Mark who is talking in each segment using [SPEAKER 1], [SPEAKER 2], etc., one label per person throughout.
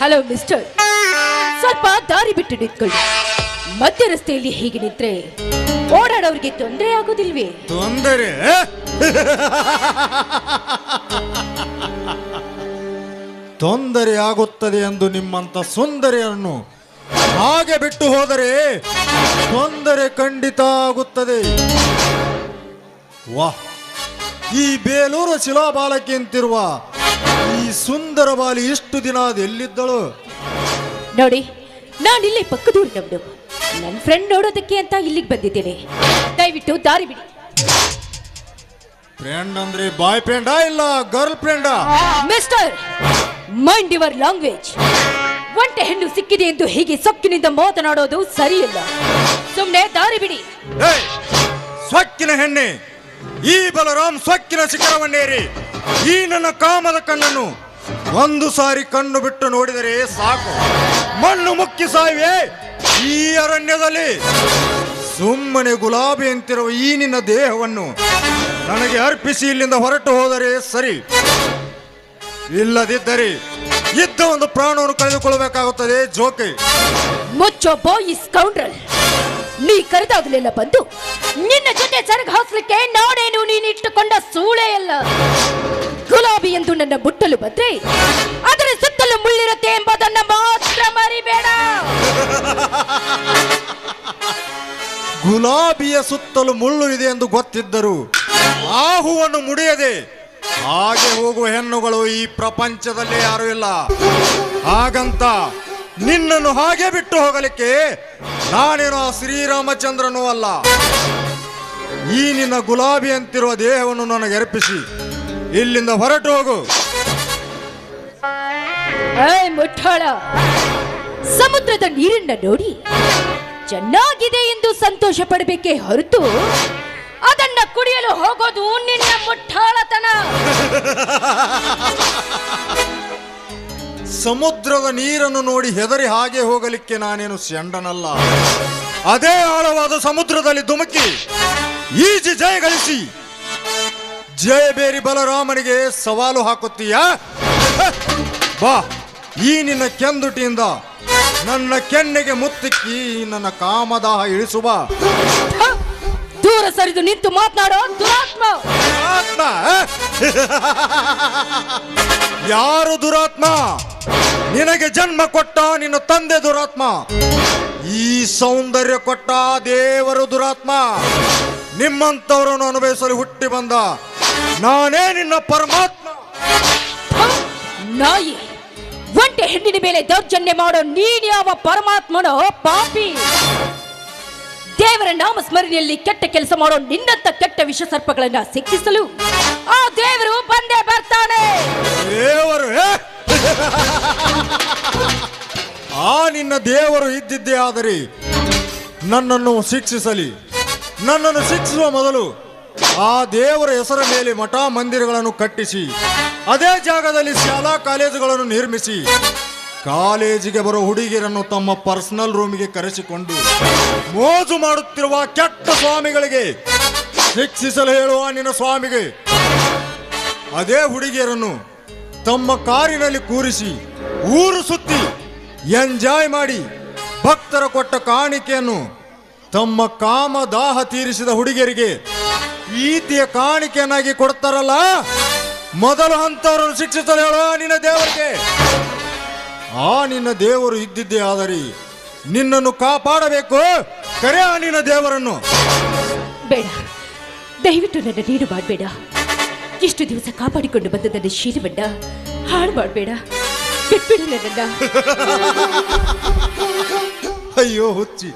[SPEAKER 1] Hello mister, ಸ್ವಲ್ಪ ದಾರಿ ಬಿಟ್ಟು ನಿಂತ್ಕೊಳ್ಳಿ. ಮಧ್ಯ ರಸ್ತೆಯಲ್ಲಿ ಹೀಗೆ ನಿಂತ್ರೆ ಓಡಾಡೋರಿಗೆ ತೊಂದರೆ ಆಗೋದಿಲ್ವೇ?
[SPEAKER 2] ತೊಂದರೆ ತೊಂದರೆ ಆಗುತ್ತದೆ ಎಂದು ನಿಮ್ಮಂತ ಸುಂದರಿಯನ್ನು ಹಾಗೆ ಬಿಟ್ಟು ಹೋದರೆ ತೊಂದರೆ ಖಂಡಿತ ಆಗುತ್ತದೆ. ವಾಹ್, ಈ ಬೇಲೂರು ಶಿಲಾಬಾಲಕಿ ಅಂತಿರುವ ಈ ಸುಂದರ ಬಾಲಿ ಇಷ್ಟು ದಿನ ಎಲ್ಲಿದ್ದಳು?
[SPEAKER 1] ನೋಡಿ, ನಾನಿಲ್ಲಿ ಪಕ್ಕದೂರಿನವಳು. ನನ್ನ ಫ್ರೆಂಡ್ ನೋಡೋದಕ್ಕೆ ಅಂತ ಇಲ್ಲಿಗೆ ಬಂದಿದ್ದೇನೆ. ದಯವಿಟ್ಟು ದಾರಿ ಬಿಡಿ.
[SPEAKER 2] ಫ್ರೆಂಡ್ ಅಂದ್ರೆ ಬಾಯ್ ಫ್ರೆಂಡಾ ಇಲ್ಲ ಗರ್ಲ್ ಫ್ರೆಂಡಾ?
[SPEAKER 1] Mister, mind your language. ಒಂಟೆ ಹೆಣ್ಣು ಸಿಕ್ಕಿದೆ ಎಂದು ಹೀಗೆ ಸೊಕ್ಕಿನಿಂದ ಮಾತನಾಡೋದು ಸರಿಯಲ್ಲ. ಸುಮ್ಮನೆ ದಾರಿ ಬಿಡಿ.
[SPEAKER 2] ಸೊಕ್ಕಿನ ಹೆಣ್ಣೆ, ಈ ಬಲರಾಮ್ ಸೊಕ್ಕಿನ ಶಿಖರವನ್ನೇರಿ ಈ ನನ್ನ ಕಾಮದ ಕಣ್ಣನ್ನು ಒಂದು ಸಾರಿ ಕಣ್ಣು ಬಿಟ್ಟು ನೋಡಿದರೆ ಸಾಕು, ಮಣ್ಣು ಮುಕ್ಕಿ ಸಾಯುವೆ ಈ ಅರಣ್ಯದಲ್ಲಿ. ಸುಮ್ಮನೆ ಗುಲಾಬಿ ಅಂತಿರುವ ಈ ನಿನ್ನ ದೇಹವನ್ನು ನನಗೆ ಅರ್ಪಿಸಿ ಇಲ್ಲಿಂದ ಹೊರಟು ಹೋದರೆ ಸರಿ, ಇಲ್ಲದಿದ್ದರೆ ಇದ್ದ ಒಂದು ಪ್ರಾಣವನ್ನು ಕಳೆದುಕೊಳ್ಳಬೇಕಾಗುತ್ತದೆ. ಜೋಕೆ
[SPEAKER 1] ಮುಚ್ಚೋ ಬಾಯಿ ಸ್ಕೌಂಡ್ರಲ್. ನೀ ಕರೆದಾಗಲೆಲ್ಲ ಬಂದು ನಿನ್ನ ಜೊತೆ ಸರಗ ಹಾಸ್ಲಿಕ್ಕೆ ನಾನೇನು ನೀನು ಇಟ್ಟುಕೊಂಡ ಸೂಳೆ ಅಲ್ಲ. ಗುಲಾಬಿ ಎಂದು ನನ್ನ ಮುಟ್ಟಲು ಬಂದ್ರೆ ಅದರ ಸುತ್ತಲೂ ಮುಳ್ಳಿರುತ್ತೆ ಎಂಬುದನ್ನ ಮಾತ್ರ ಮರಿಬೇಡ.
[SPEAKER 2] ಗುಲಾಬಿಯ ಸುತ್ತಲೂ ಮುಳ್ಳು ಇದೆ ಎಂದು ಗೊತ್ತಿದ್ದರು ಆ ಹೂವನ್ನು ಮುಡಿಯದೆ ಹಾಗೆ ಹೋಗುವ ಹೆಣ್ಣುಗಳು ಈ ಪ್ರಪಂಚದಲ್ಲಿ ಯಾರು ಇಲ್ಲ. ಹಾಗಂತ ನಿನ್ನನ್ನು ಹಾಗೆ ಬಿಟ್ಟು ಹೋಗಲಿಕ್ಕೆ ನಾನೇನೋ ಶ್ರೀರಾಮಚಂದ್ರನೂ ಅಲ್ಲ. ಈ ನಿನ್ನ ಗುಲಾಬಿ ಅಂತಿರುವ ದೇಹವನ್ನು ನನಗೆ ಅರ್ಪಿಸಿ ಇಲ್ಲಿಂದ ಹೊರಟು ಹೋಗು.
[SPEAKER 1] ಮುಠಾಳ, ಸಮುದ್ರದ ನೀರನ್ನ ನೋಡಿ ಚೆನ್ನಾಗಿದೆ ಎಂದು ಸಂತೋಷ ಪಡಬೇಕೇ ಹೊರತು ಅದನ್ನ ಕುಡಿಯಲು ಹೋಗೋದು ನಿನ್ನ ಮುಠಾಳತನ.
[SPEAKER 2] ಸಮುದ್ರದ ನೀರನ್ನು ನೋಡಿ ಹೆದರಿ ಹಾಗೆ ಹೋಗಲಿಕ್ಕೆ ನಾನೇನು ಷಂಡನಲ್ಲ. ಅದೇ ಆಳವಾದ ಸಮುದ್ರದಲ್ಲಿ ಧುಮುಕಿ ಈಜಿ ಜಯ ಗಳಿಸಿ ಜಯಬೇರಿ ಬಲರಾಮನಿಗೆ ಸವಾಲು ಹಾಕುತ್ತೀಯಾ? ಬಾ, ಈ ನಿನ್ನ ಕೆಂದುಟಿಯಿಂದ ನನ್ನ ಕೆನ್ನೆಗೆ ಮುತ್ತಿಕ್ಕಿ ನನ್ನ ಕಾಮದಾಹ ಇಳಿಸುವ.
[SPEAKER 1] ದೂರ ಸರಿದು ನಿಂತು ಮಾತನಾಡೋ ದುರಾತ್ಮ.
[SPEAKER 2] ಯಾರು ದುರಾತ್ಮ? ನಿನಗೆ ಜನ್ಮ ಕೊಟ್ಟ ನಿನ್ನ ತಂದೆ ದುರಾತ್ಮ. ಈ ಸೌಂದರ್ಯ ಕೊಟ್ಟ ದೇವರು ದುರಾತ್ಮ. ನಿಮ್ಮಂತವರನ್ನು ಅನುಭವಿಸಲು ಹುಟ್ಟಿ ಬಂದ ನಾನೇ ನಿನ್ನ ಪರಮಾತ್ಮ.
[SPEAKER 1] ನಾಯಿ, ಒಂಟೆ ಹೆಣ್ಣಿನ ಮೇಲೆ ದೌರ್ಜನ್ಯ ಮಾಡೋ ನೀನ್ ಯಾವ ಪರಮಾತ್ಮನೋ ಪಾಪಿ? ದೇವರ ನಾಮ ಸ್ಮರಣೆಯಲ್ಲಿ ಕೆಟ್ಟ ಕೆಲಸ ಮಾಡೋ ನಿನ್ನಂತ ಕೆಟ್ಟ ವಿಷ ಸರ್ಪಗಳನ್ನ ಶಿಕ್ಷಿಸಲು ಆ ದೇವರು ಬಂದೇ ಬರ್ತಾನೆ.
[SPEAKER 2] ದೇವರು ಆ ನಿನ್ನ ದೇವರು ಇದ್ದಿದ್ದೇ ಆದರೆ ನನ್ನನ್ನು ಶಿಕ್ಷಿಸಲಿ. ನನ್ನನ್ನು ಶಿಕ್ಷಿಸುವ ಮೊದಲು ಆ ದೇವರ ಹೆಸರ ಮೇಲೆ ಮಠ ಮಂದಿರಗಳನ್ನು ಕಟ್ಟಿಸಿ ಅದೇ ಜಾಗದಲ್ಲಿ ಶಾಲಾ ಕಾಲೇಜುಗಳನ್ನು ನಿರ್ಮಿಸಿ ಕಾಲೇಜಿಗೆ ಬರೋ ಹುಡುಗಿಯರನ್ನು ತಮ್ಮ ಪರ್ಸನಲ್ ರೂಮಿಗೆ ಕರೆಸಿಕೊಂಡು ಮೋಜು ಮಾಡುತ್ತಿರುವ ಕೆಟ್ಟ ಸ್ವಾಮಿಗಳಿಗೆ ಶಿಕ್ಷಿಸಲು ಹೇಳುವ ನಿನ್ನ ಸ್ವಾಮಿಗೆ ಅದೇ ಹುಡುಗಿಯರನ್ನು ತಮ್ಮ ಕಾರಿನಲ್ಲಿ ಕೂರಿಸಿ ಊರು ಸುತ್ತಿ ಎಂಜಾಯ್ ಮಾಡಿ ಭಕ್ತರ ಕೊಟ್ಟ ಕಾಣಿಕೆಯನ್ನು ತಮ್ಮ ಕಾಮ ದಾಹ ತೀರಿಸಿದ ಹುಡುಗಿಯರಿಗೆ ಈತಿಯ ಕಾಣಿಕೆಯನ್ನಾಗಿ ಕೊಡ್ತಾರಲ್ಲ, ಮೊದಲು ಅಂತವರನ್ನು ಶಿಕ್ಷಿಸಲು ಹೇಳುವ ನಿನ್ನ ದೇವರಿಗೆ. ಆ ನಿನ್ನ ದೇವರು ಇದ್ದಿದ್ದೇ ಆದರೆ ನಿನ್ನನ್ನು ಕಾಪಾಡಬೇಕು. ಕರೆ ಆ ನಿನ್ನ ದೇವರನ್ನು.
[SPEAKER 1] ಬೇಡ, ದಯವಿಟ್ಟು ನನ್ನ ನೀರು ಮಾಡಬೇಡ. ಎಷ್ಟು ದಿವಸ ಕಾಪಾಡಿಕೊಂಡು ಬಂದದನ್ನ ಶೀಲವನ್ನ ಹಾಳು ಮಾಡಬೇಡ. ಬಿಟ್ಬಿಡು ನನ್ನನ್ನ.
[SPEAKER 2] ಅಯ್ಯೋ ಹುಚ್ಚಿ,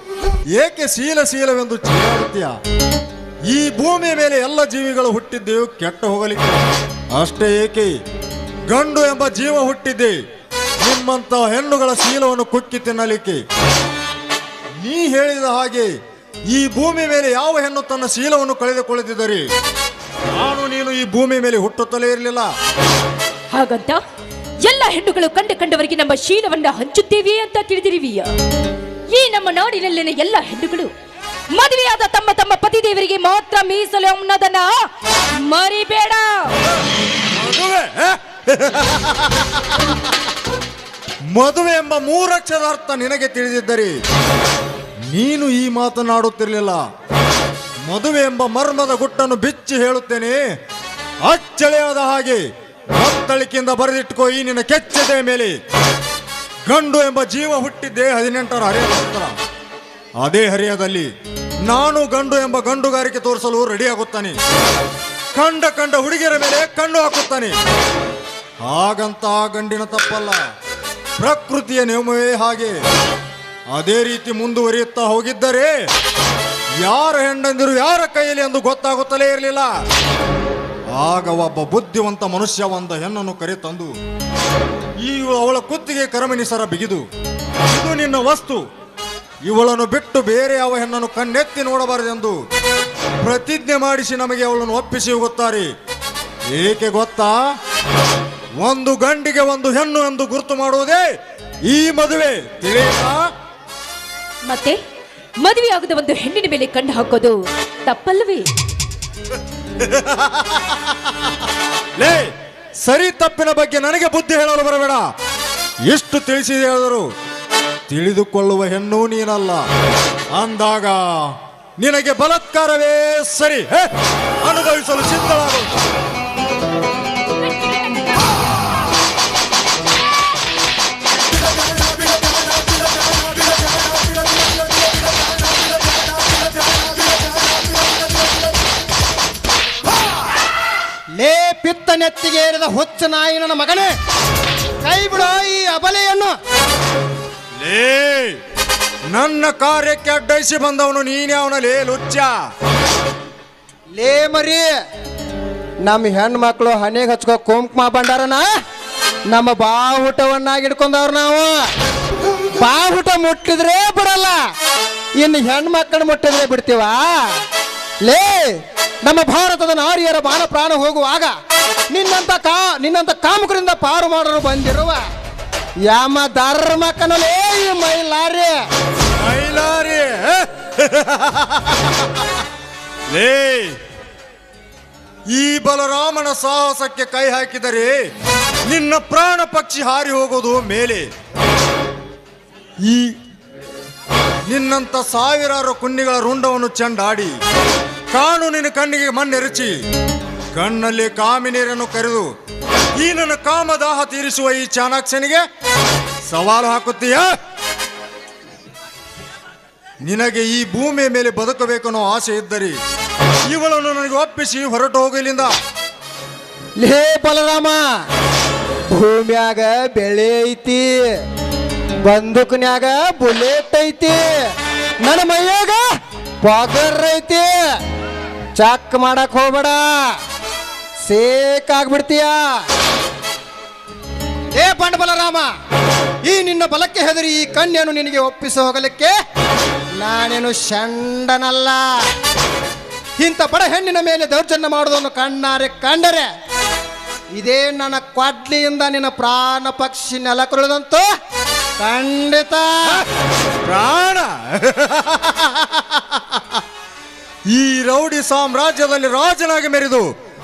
[SPEAKER 2] ಏಕೆ ಶೀಲವೆಂದು ಚೀರಾಡುತ್ತೀಯ? ಈ ಭೂಮಿಯ ಮೇಲೆ ಎಲ್ಲ ಜೀವಿಗಳು ಹುಟ್ಟಿದ್ದೆವು ಕೆಟ್ಟ ಹೋಗಲಿಕ್ಕೆ. ಅಷ್ಟೇ ಏಕೆ ಗಂಡು ಎಂಬ ಜೀವ ಹುಟ್ಟಿದ್ದೆ ನಿಮ್ಮಂತ ಹೆಣ್ಣುಗಳ ಶೀಲವನ್ನು ಕುಕ್ಕಿ ತಿನ್ನಲಿಕ್ಕೆ. ನೀ ಹೇಳಿದ ಹಾಗೆ ಈ ಭೂಮಿ ಮೇಲೆ ಯಾವ ಹೆಣ್ಣು ತನ್ನ ಶೀಲವನ್ನು ಕಳೆದುಕೊಳ್ಳುತ್ತಿದ್ದರೆ ನಾನು ನೀನು ಈ ಭೂಮಿ ಮೇಲೆ ಹುಟ್ಟುತ್ತಲೇ ಇರಲಿಲ್ಲ.
[SPEAKER 1] ಹಾಗಂತ ಎಲ್ಲ ಹೆಣ್ಣುಗಳು ಕಂಡವರಿಗೆ ನಮ್ಮ ಶೀಲವನ್ನ ಹಂಚುತ್ತೇವೆ ಅಂತ ತಿಳಿದಿರುವೀಯ? ಈ ನಮ್ಮ ನಾಡಿನಲ್ಲಿನ ಎಲ್ಲ ಹೆಣ್ಣುಗಳು ಮದುವೆಯಾದ ತಮ್ಮ ತಮ್ಮ ಪತಿದೇವರಿಗೆ ಮಾತ್ರ ಮೀಸಲು ಅನ್ನೋದನ್ನ ಮರಿಬೇಡ.
[SPEAKER 2] ಮದುವೆ ಎಂಬ ಮೂರಕ್ಷರದ ಅರ್ಥ ನಿನಗೆ ತಿಳಿದಿದ್ದರೆ ನೀನು ಈ ಮಾತನಾಡುತ್ತಿರಲಿಲ್ಲ. ಮದುವೆ ಎಂಬ ಮರ್ಮದ ಗುಟ್ಟನ್ನು ಬಿಚ್ಚಿ ಹೇಳುತ್ತೇನೆ. ಅಚ್ಚಳೆಯಾದ ಹಾಗೆ ಮತ್ತಳಿಕೆಯಿಂದ ಬರೆದಿಟ್ಕೋ ಈ ನಿನ್ನ ಕೆಚ್ಚೆದೆಯ ಮೇಲೆ. ಗಂಡು ಎಂಬ ಜೀವ ಹುಟ್ಟಿದ್ದೇ 18ರ ಹರೆಯದ ನಂತರ. ಅದೇ ಹರಿಯದಲ್ಲಿ ನಾನು ಗಂಡು ಎಂಬ ಗಂಡುಗಾರಿಕೆ ತೋರಿಸಲು ರೆಡಿಯಾಗುತ್ತಾನೆ. ಕಂಡ ಹುಡುಗಿಯರ ಮೇಲೆ ಕಣ್ಣು ಹಾಕುತ್ತಾನೆ. ಹಾಗಂತ ಗಂಡಿನ ತಪ್ಪಲ್ಲ, ಪ್ರಕೃತಿಯ ನಿಯಮವೇ ಹಾಗೆ. ಅದೇ ರೀತಿ ಮುಂದುವರಿಯುತ್ತಾ ಹೋಗಿದ್ದರೆ ಯಾರ ಹೆಂಡಂದಿರು ಯಾರ ಕೈಯಲ್ಲಿ ಎಂದು ಗೊತ್ತಾಗುತ್ತಲೇ ಇರಲಿಲ್ಲ. ಆಗ ಒಬ್ಬ ಬುದ್ಧಿವಂತ ಮನುಷ್ಯ ಒಂದು ಹೆಣ್ಣನ್ನು ಕರೆತಂದು ಅವಳ ಕುತ್ತಿಗೆ ಕರಮನಿಸರ ಬಿಗಿದು, ಇದು ನಿನ್ನ ವಸ್ತು, ಇವಳನ್ನು ಬಿಟ್ಟು ಬೇರೆ ಯಾವ ಹೆಣ್ಣನ್ನು ಕಣ್ಣೆತ್ತಿ ನೋಡಬಾರದೆಂದು ಪ್ರತಿಜ್ಞೆ ಮಾಡಿಸಿ ನಮಗೆ ಅವಳನ್ನು ಒಪ್ಪಿಸಿ ಹೋಗುತ್ತಾರೆ. ಏಕೆ ಗೊತ್ತಾ? ಒಂದು ಗಂಡಿಗೆ ಒಂದು ಹೆಣ್ಣು ಎಂದು ಗುರುತು ಮಾಡುವುದೇ ಈ ಮದುವೆ, ತಿಳಿಯುತ್ತಾ?
[SPEAKER 1] ಮತ್ತೆ ಮದುವೆಯಾಗದ ಒಂದು ಹೆಣ್ಣಿನ ಮೇಲೆ ಕಣ್ಣು ಹಾಕೋದು ತಪ್ಪಲ್ಲವೇ?
[SPEAKER 2] ಲೇ, ಸರಿ ತಪ್ಪಿನ ಬಗ್ಗೆ ನನಗೆ ಬುದ್ಧಿ ಹೇಳಲು ಬರಬೇಡ. ಎಷ್ಟು ತಿಳಿಸಿದೆ ಹೇಳಿದರು ತಿಳಿದುಕೊಳ್ಳುವ ಹೆಣ್ಣು ನೀನಲ್ಲ ಅಂದಾಗ ನಿನಗೆ ಬಲಾತ್ಕಾರವೇ ಸರಿ. ಅನುಭವಿಸಲು ಸಿದ್ಧವಾಗು.
[SPEAKER 3] ಲೇ ಪಿತ್ತ ನೆತ್ತಿಗೆ ಏರಿದ ಹುಚ್ಚ ನಾಯಿ ನನ್ನ ಮಗನೇ, ಕೈ ಬಿಡೋ ಈ ಅಬಲೆಯನ್ನು.
[SPEAKER 2] ಲೇ, ನನ್ನ ಕಾರ್ಯಕ್ಕೆ ಅಡ್ಡೈಸಿ ಬಂದವನು ನೀನೇ ಅವನಲ್ಲಿ ಲುಚ್ಚ.
[SPEAKER 3] ಲೇ ಮರಿ, ನಮ್ಮ ಹೆಣ್ಣು ಮಕ್ಕಳು ಹಣೆಗೆ ಹಚ್ಕೋ ಕುಂಕುಮ ಬಂಡಾರನ ನಮ್ಮ ಬಾಹುಟವನ್ನಾಗಿ ಹಿಡ್ಕೊಂಡವ್ರು ನಾವು. ಬಾಹುಟ ಮುಟ್ಟಿದ್ರೆ ಬಿಡಲ್ಲ, ಇನ್ನು ಹೆಣ್ಣು ಮಕ್ಕಳು ಮುಟ್ಟಿದ್ರೆ ಬಿಡ್ತೀವ? ಲೇ, ನಮ್ಮ ಭಾರತದ ನಾರಿಯರ ಮಾನ ಪ್ರಾಣ ಹೋಗುವಾಗ ನಿನ್ನಂತ ಕಾಮುಕರಿಂದ ಪಾರು ಮಾಡಲು ಬಂದಿರುವ ಯಾಮ ಧರ್ಮಕ್ಕನಲೇ ಈ ಮೈಲಾರಿ.
[SPEAKER 2] ಲೇ, ಈ ಬಲರಾಮನ ಸಾಹಸಕ್ಕೆ ಕೈ ಹಾಕಿದರೆ ನಿನ್ನ ಪ್ರಾಣ ಪಕ್ಷಿ ಹಾರಿ ಹೋಗೋದು ಮೇಲೆ. ಈ ನಿನ್ನಂತ ಸಾವಿರಾರು ಕುನ್ನಿಗಳ ರುಂಡವನ್ನು ಚೆಂಡಾಡಿ ಕಾನೂನಿನ ಕಣ್ಣಿಗೆ ಮಣ್ಣೆರಚಿ ಕಣ್ಣಲ್ಲಿ ಕಾಮಿನೀರನ್ನು ಕರೆದು ಈ ನನ್ನ ಕಾಮದಾಹ ತೀರಿಸುವ ಈ ಚಾಣಾಕ್ಷನಿಗೆ ಸವಾಲು ಹಾಕುತ್ತೀಯ? ನಿನಗೆ ಈ ಭೂಮಿಯ ಮೇಲೆ ಬದುಕಬೇಕನ್ನೋ ಆಸೆ ಇದ್ದರೆ ಇವಳನ್ನು ನನಗೆ ಒಪ್ಪಿಸಿ ಹೊರಟು ಹೋಗಲಿಂದ.
[SPEAKER 3] ಲೇ ಬಲರಾಮ, ಭೂಮಿಯಾಗ ಬೆಳೆ ಐತಿ, ಬಂದೂಕ್ನ್ಯಾಗ ಬುಲೆಟ್ ಐತಿ, ನನ್ನ ಮೈಯಾಗ ಪಗರ್ ಐತಿ. ಚಕ್ ಮಾಡಕ್ ಹೋಗ್ಬೇಡ, ಸೇಕ್ ಆಗ್ಬಿಡ್ತೀಯ. ಏ ಬಂಡ ಬಲರಾಮ, ಈ ನಿನ್ನ ಬಲಕ್ಕೆ ಹೆದರಿ ಈ ಕನ್ಯೆಯನ್ನು ನಿನಗೆ ಒಪ್ಪಿಸಿ ಹೋಗಲಿಕ್ಕೆ ನಾನೇನು ಷಂಡನಲ್ಲ. ಇಂಥ ಬಡ ಹೆಣ್ಣಿನ ಮೇಲೆ ದೌರ್ಜನ್ಯ ಮಾಡುವುದನ್ನು ಕಣ್ಣಾರೆ ಕಂಡರೆ ಇದೇ ನನ್ನ ಕ್ವಾಡ್ಲಿಯಿಂದ ನಿನ್ನ ಪ್ರಾಣ ಪಕ್ಷಿ ನೆಲಕುಳಿದಂತೂ ಖಂಡಿತ.
[SPEAKER 2] ಪ್ರಾಣ ಈ ರೌಡಿ ಸಾಮ್ರಾಜ್ಯದಲ್ಲಿ ರಾಜನಾಗಿ ಮೆರೆದು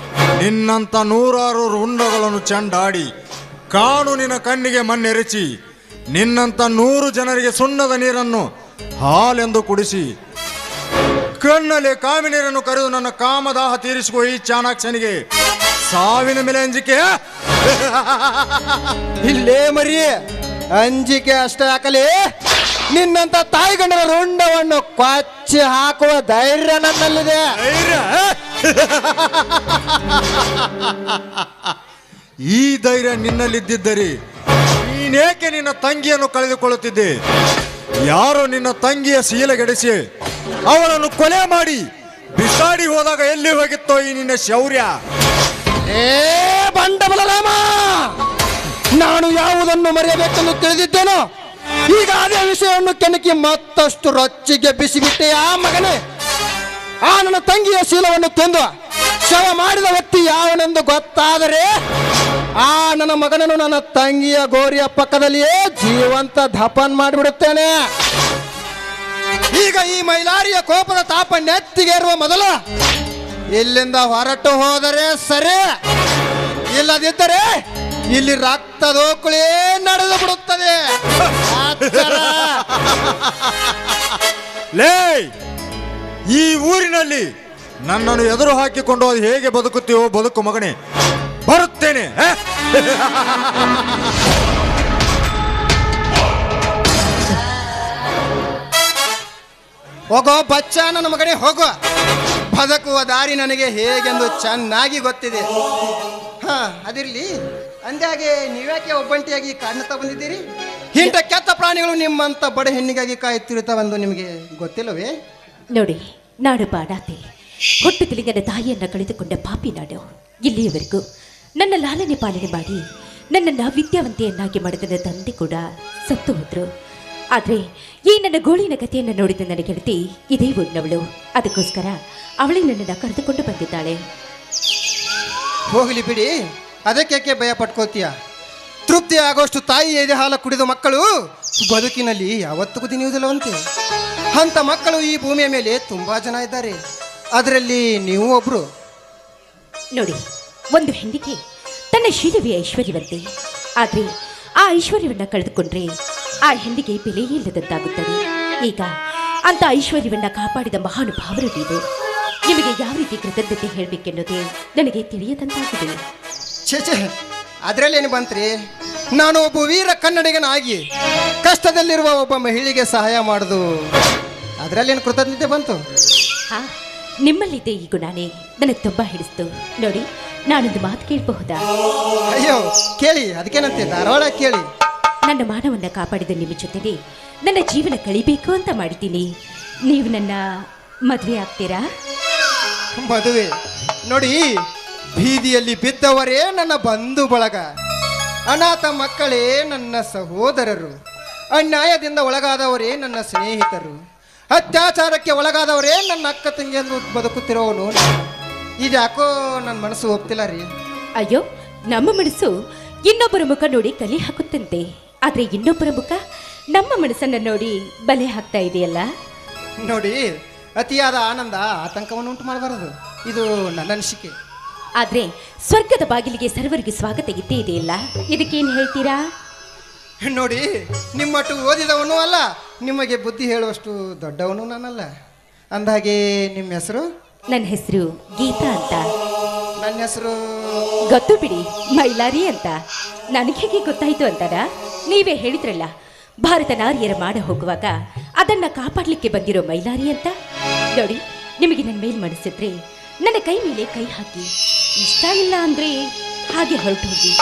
[SPEAKER 2] ನಿನ್ನಂತ ನೂರಾರು ರುಂಡಗಳನ್ನು ಚೆಂಡಾಡಿ ಕಾನೂನಿನ ಕಣ್ಣಿಗೆ ಮಣ್ಣೆರಚಿ ನಿನ್ನಂತ 100 ಜನರಿಗೆ ಸುಣ್ಣದ ನೀರನ್ನು ಹಾಲೆಂದು ಕುಡಿಸಿ ಕಣ್ಣಲ್ಲಿ ಕಾಮಿನೀರನ್ನು ಕರೆದು ನನ್ನ ಕಾಮದಾಹ ತೀರಿಸುವ ಈ ಚಾಣಾಕ್ಷನಿಗೆ ಸಾವಿನ ಮೇಲೆ ಅಂಜಿಕೆ?
[SPEAKER 3] ಇಲ್ಲೇ ಮರಿ, ಅಂಜಿಕೆ ಅಷ್ಟೇ ಹಾಕಲಿ, ನಿನ್ನಂತ ತಾಯಿಗಂಡನ ರುಂಡವನ್ನು ಕೊಚ್ಚಿ ಹಾಕುವ ಧೈರ್ಯ ನನ್ನಲ್ಲಿದೆ.
[SPEAKER 2] ಈ ಧೈರ್ಯ ನಿನ್ನಲ್ಲಿದ್ದರೆ ನೀನೇಕೆ ನಿನ್ನ ತಂಗಿಯನ್ನು ಕಳೆದುಕೊಳ್ಳುತ್ತಿದ್ದೆ? ಯಾರೋ ನಿನ್ನ ತಂಗಿಯ ಶೀಲಗೆಡಿಸಿ ಅವಳನ್ನು ಕೊಲೆ ಮಾಡಿ ಬಿಸಾಡಿ ಹೋದಾಗ ಎಲ್ಲಿ ಹೋಗಿತ್ತೋ ಈ ನಿನ್ನ ಶೌರ್ಯ?
[SPEAKER 3] ಏ ಬಂಡ ಬಲರಾಮ, ನಾನು ಯಾವುದನ್ನು ಮರೆಯಬೇಕೆಂದು ತಿಳಿದಿದ್ದೇನೋ ಈಗ ಅದೇ ವಿಷಯವನ್ನು ಕೆಣಕಿ ಮತ್ತಷ್ಟು ರೊಚ್ಚಿಗೆ ಬಿಸಿಬಿಟ್ಟೆ. ಆ ಮಗನೇ, ಆ ನನ್ನ ತಂಗಿಯ ಶೀಲವನ್ನು ತಿಂದು ಶವ ಮಾಡಿದ ವ್ಯಕ್ತಿ ಯಾವನೆಂದು ಗೊತ್ತಾದರೆ ಆ ನನ್ನ ಮಗನನ್ನು ನನ್ನ ತಂಗಿಯ ಗೋರಿಯ ಪಕ್ಕದಲ್ಲಿಯೇ ಜೀವಂತ ದಫನ್ ಮಾಡಿಬಿಡುತ್ತೇನೆ. ಈಗ ಈ ಮೈಲಾರಿಯ ಕೋಪದ ತಾಪ ನೆತ್ತಿಗೇರುವ ಮೊದಲು ಇಲ್ಲಿಂದ ಹೊರಟು ಹೋದರೆ ಸರಿ, ಇಲ್ಲದಿದ್ದರೆ ಇಲ್ಲಿ ರಕ್ತದೋಕುಳೇ ನಡೆದು ಬಿಡುತ್ತದೆ. ಆಚಾರ.
[SPEAKER 2] ಲೇ, ಈ ಊರಿನಲ್ಲಿ ನನ್ನನ್ನು ಎದುರು ಹಾಕಿಕೊಂಡು ಅದು ಹೇಗೆ ಬದುಕುತ್ತೀವೋ ಬದುಕು ಮಗನೇ, ಬರುತ್ತೇನೆ.
[SPEAKER 3] ಹೋಗೋ ಬಚ್ಚ ನನ್ನ ಮಗನೇ ಹೋಗೋ. ಬದುಕುವ ದಾರಿ ನನಗೆ ಹೇಗೆಂದು ಚೆನ್ನಾಗಿ ಗೊತ್ತಿದೆ. ಹಾ, ಅದಿರ್ಲಿ. ಅಂದಾಗೆ ನೀವ್ಯಾಕೆ ಒಬ್ಬಂಟಿಯಾಗಿ ಕಾಡ್ನತ್ತ ಬಂದಿದ್ದೀರಿ? ಇಂಥ ಕೆಟ್ಟ ಪ್ರಾಣಿಗಳು ನಿಮ್ಮಂತ ಬಡ ಹೆಣ್ಣಿಗಾಗಿ ಕಾಯುತ್ತಿರುತ್ತವೆಂದು ನಿಮಗೆ ಗೊತ್ತಿಲ್ಲವೇ?
[SPEAKER 1] ನೋಡಿ, ನಾಡು ಬಾಡಾತೆ ಹುಟ್ಟುತ್ತಲಿಗೆ ನನ್ನ ತಾಯಿಯನ್ನು ಕಳೆದುಕೊಂಡ ಪಾಪಿ ನಾಡು. ಇಲ್ಲಿಯವರೆಗೂ ನನ್ನ ಲಾಲನೆ ಪಾಲನೆ ಮಾಡಿ ನನ್ನನ್ನು ವಿದ್ಯಾವಂತೆಯನ್ನಾಗಿ ಮಾಡಿದ ನನ್ನ ತಂದೆ ಕೂಡ ಸತ್ತು ಹೋದ್ರು. ಆದರೆ ಈ ನನ್ನ ಗೋಳಿನ ಕಥೆಯನ್ನು ನೋಡಿದ ನನ್ನ ಗೆಳತಿ ಇದೇ ಊರಿನವಳು. ಅದಕ್ಕೋಸ್ಕರ ಅವಳೇ ನನ್ನನ್ನು ಕರೆದುಕೊಂಡು ಬಂದಿದ್ದಾಳೆ.
[SPEAKER 3] ಹೋಗಲಿ ಬಿಡಿ, ಅದಕ್ಕೆ ಭಯ ಪಟ್ಕೋತೀಯ? ತೃಪ್ತಿ ಆಗೋಷ್ಟು ತಾಯಿ ಎದೆ ಹಾಲು ಕುಡಿದ ಮಕ್ಕಳು ಬದುಕಿನಲ್ಲಿ ಯಾವತ್ತಿಗೂ ತಿನ್ನುವುದಿಲ್ಲವಂತೆ. ಅಂಥ ಮಕ್ಕಳು ಈ ಭೂಮಿಯ ಮೇಲೆ ತುಂಬಾ ಜನ ಇದ್ದಾರೆ. ಅದರಲ್ಲಿ ನೀವು ಒಬ್ರು.
[SPEAKER 1] ನೋಡಿ, ಒಂದು ಹೆಣ್ಣಿಗೆ ತನ್ನ ಶೀಲವೇ ಐಶ್ವರ್ಯವಂತೆ. ಆದರೆ ಆ ಐಶ್ವರ್ಯವನ್ನು ಕಳೆದುಕೊಂಡ್ರೆ ಆ ಹೆಣ್ಣಿಗೆ ಬೆಲೆಯೇ ಇಲ್ಲದಂತಾಗುತ್ತದೆ. ಈಗ ಅಂತ ಐಶ್ವರ್ಯವನ್ನು ಕಾಪಾಡಿದ ಮಹಾನುಭಾವರು ನೀವು. ನಿಮಗೆ ಯಾವ ರೀತಿ ಕೃತಜ್ಞತೆ ಹೇಳಬೇಕೆನ್ನೋದೇ ನನಗೆ ತಿಳಿಯದಂತಾಗಿದೆ.
[SPEAKER 3] ಛೇ, ಅದರಲ್ಲೇನು ಬಂತ್ರಿ? ನಾನು ಒಬ್ಬ ವೀರ ಕನ್ನಡಿಗನಾಗಿ ಕಷ್ಟದಲ್ಲಿರುವ ಒಬ್ಬ ಮಹಿಳೆಗೆ ಸಹಾಯ ಮಾಡೋದು ಅದರಲ್ಲೇನು ಕೃತಜ್ಞತೆ ಬಂತು?
[SPEAKER 1] ಹಾ, ನಿಮ್ಮಲ್ಲಿದ್ದೆ ಈ ಗುಣನೇ ನನಗೆ ತುಂಬ ಹಿಡಿಸ್ತು. ನೋಡಿ, ನಾನೊಂದು ಮಾತು ಕೇಳಬಹುದಾ?
[SPEAKER 3] ಅಯ್ಯೋ ಕೇಳಿ, ಅದಕ್ಕೇನಂತೆ ಧಾರವಾಡ ಕೇಳಿ.
[SPEAKER 1] ನನ್ನ ಮಾನವನ್ನು ಕಾಪಾಡಿದ ನಿಮ್ಮ ಜೊತೆಗೆ ನನ್ನ ಜೀವನ ಕಳಿಬೇಕು ಅಂತ ಮಾಡಿದ್ದೀನಿ. ನೀವು ನನ್ನ ಮದುವೆ ಆಗ್ತೀರಾ?
[SPEAKER 3] ಮದುವೆ? ನೋಡಿ, ಬೀದಿಯಲ್ಲಿ ಬಿದ್ದವರೇ ನನ್ನ ಬಂಧು ಬಳಗ, ಅನಾಥ ಮಕ್ಕಳೇ ನನ್ನ ಸಹೋದರರು, ಅನ್ಯಾಯದಿಂದ ಒಳಗಾದವರೇ ನನ್ನ ಸ್ನೇಹಿತರು, ಅತ್ಯಾಚಾರಕ್ಕೆ ಒಳಗಾದವರೇ ನನ್ನ ಅಕ್ಕ ತಂಗಿಯಂದು ಬದುಕುತ್ತಿರೋನು. ಇದ್ಯಾಕೋ ನನ್ನ ಮನಸ್ಸು ಒಪ್ತಿಲ್ಲ ರೀ.
[SPEAKER 1] ಅಯ್ಯೋ, ನಮ್ಮ ಮನಸ್ಸು ಇನ್ನೊಬ್ಬರ ಮುಖ ನೋಡಿ ಕಲಿ ಹಾಕುತ್ತಂತೆ. ಆದರೆ ಇನ್ನೊಬ್ಬರ ಮುಖ ನಮ್ಮ ಮನಸ್ಸನ್ನು ನೋಡಿ ಬಲೆ ಹಾಕ್ತಾ ಇದೆಯಲ್ಲ.
[SPEAKER 3] ನೋಡಿ, ಅತಿಯಾದ ಆನಂದ ಆತಂಕವನ್ನು ಉಂಟು ಮಾಡಬಾರದು. ಇದು ನನ್ನ ಅನಿಸಿಕೆ.
[SPEAKER 1] ಆದರೆ ಸ್ವರ್ಗದ ಬಾಗಿಲಿಗೆ ಸರ್ವರಿಗೆ ಸ್ವಾಗತ ಇದ್ದೇ ಇದೆಯಲ್ಲ, ಇದಕ್ಕೇನು ಹೇಳ್ತೀರಾ?
[SPEAKER 3] ನೋಡಿ, ನಿಮ್ಮಟ್ಟು ಓದಿದವನು ಅಲ್ಲ, ನಿಮಗೆ ಬುದ್ಧಿ ಹೇಳುವಷ್ಟು ದೊಡ್ಡವನು ನಾನಲ್ಲ. ಅಂದಾಗೆ ನಿಮ್ಮ ಹೆಸರು?
[SPEAKER 1] ನನ್ನ ಹೆಸರು ಗೀತಾ ಅಂತ.
[SPEAKER 3] ನನ್ನ ಹೆಸರು
[SPEAKER 1] ಗೊತ್ತು ಬಿಡಿ, ಮೈಲಾರಿ ಅಂತ. ನನಗೆ ಹೇಗೆ ಗೊತ್ತಾಯ್ತು ಅಂತಾರ? ನೀವೇ ಹೇಳಿದ್ರಲ್ಲ, ಭಾರತ ನಾರಿಯರ ಮಾಡ ಹೋಗುವಾಗ ಅದನ್ನ ಕಾಪಾಡಲಿಕ್ಕೆ ಬಂದಿರೋ ಮೈಲಾರಿ ಅಂತ. ನೋಡಿ, ನಿಮಗೆ ನನ್ನ ಮೇಲೆ ಮನಸ್ಸಿದ್ರೆ ನನ್ನ ಕೈ ಮೇಲೆ ಕೈ ಹಾಕಿ, ಇಷ್ಟ ಇಲ್ಲ ಅಂದ್ರೆ ಹಾಗೆ ಹೊರಟು ಹೋಗಿ.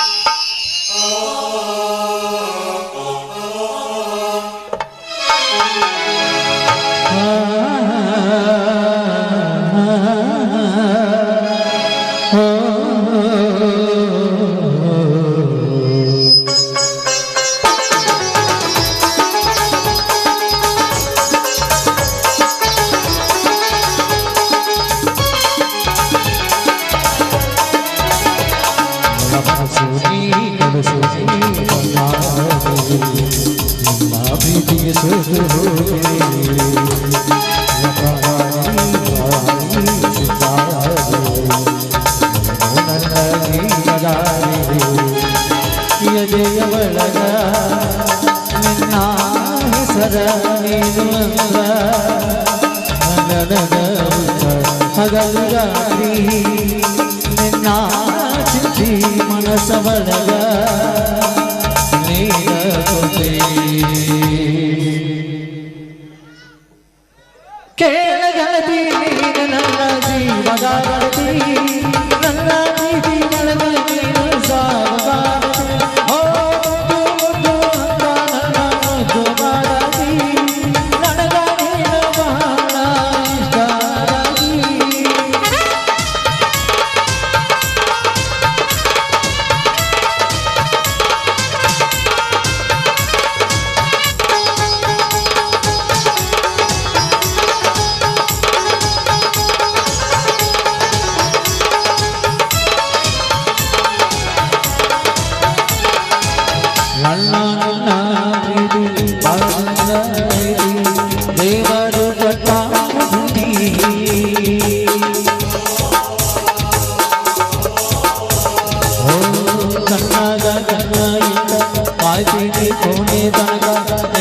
[SPEAKER 4] ಕಣ್ಣಾಗ ಕಣ್ಣ ಇಲ್ಲ ಕಾಯ್ತೀನಿ ಕೋಣೆ ತನಕ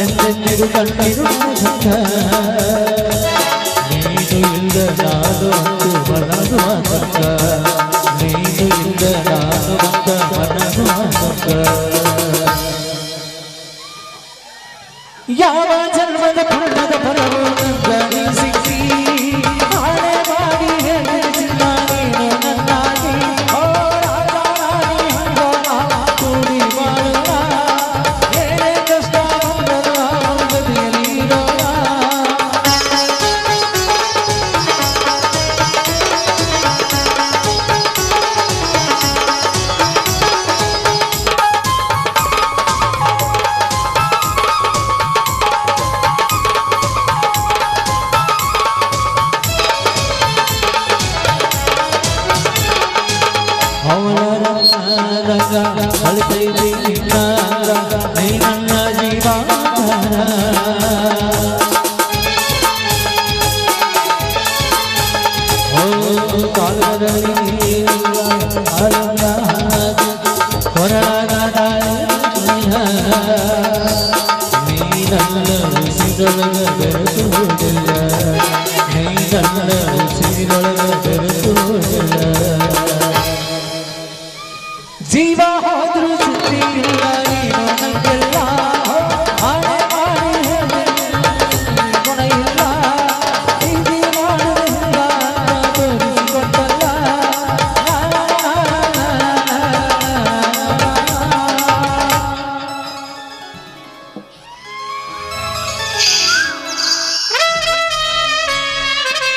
[SPEAKER 4] ಎಂದೆಂದಿರು ಕಣ್ಣೀರು ನೀನು ಇಲ್ದ ನಾನು ಅಂತು ಮನದು ಆತಂಕ ನೀನು ಇಲ್ದ ನಾನು ಅಂತ ಮನದು ಆತಂಕ ಯಾವ ಜನ್ಮದ ಪುಣ್ಯದ ಫಲವು ನಂಗನಿ ಸಿಕ್ಕಿ ಹಾಳೆ ಮಾಡಿ ಹೇಳಿಸಿದ ನೀನು ನನ್ನಾಗಿ ಓ ರಾಜಾರಾಣಿ ಹಂಗೋಣ ಕೂಡಿ ಮಾಡೋಣ ಏನೇ ಕಷ್ಟ ಬಂದದ ಒಂದದಿಯಲ್ಲಿ ಇರೋಣ ಅವಳ ರಂಗ ಅಳಿತೈತಿ ನಿನ್ನ ನೀ ನನ್ನ ಜೀವಾಧಾರ ಓ ಕಾಲದಲ್ಲಿ ಅರಂಗ ಹೊರಳಾದ ನೀ ನನ್ನ ಉಸಿರೊಳಗ ಬೆರೆಸುವುದಿಲ್ಲ ನೀ ನನ್ನ ಉಸಿರೊಳಗ ಬೆರೆಸುವುದಿಲ್ಲ ಜೀವ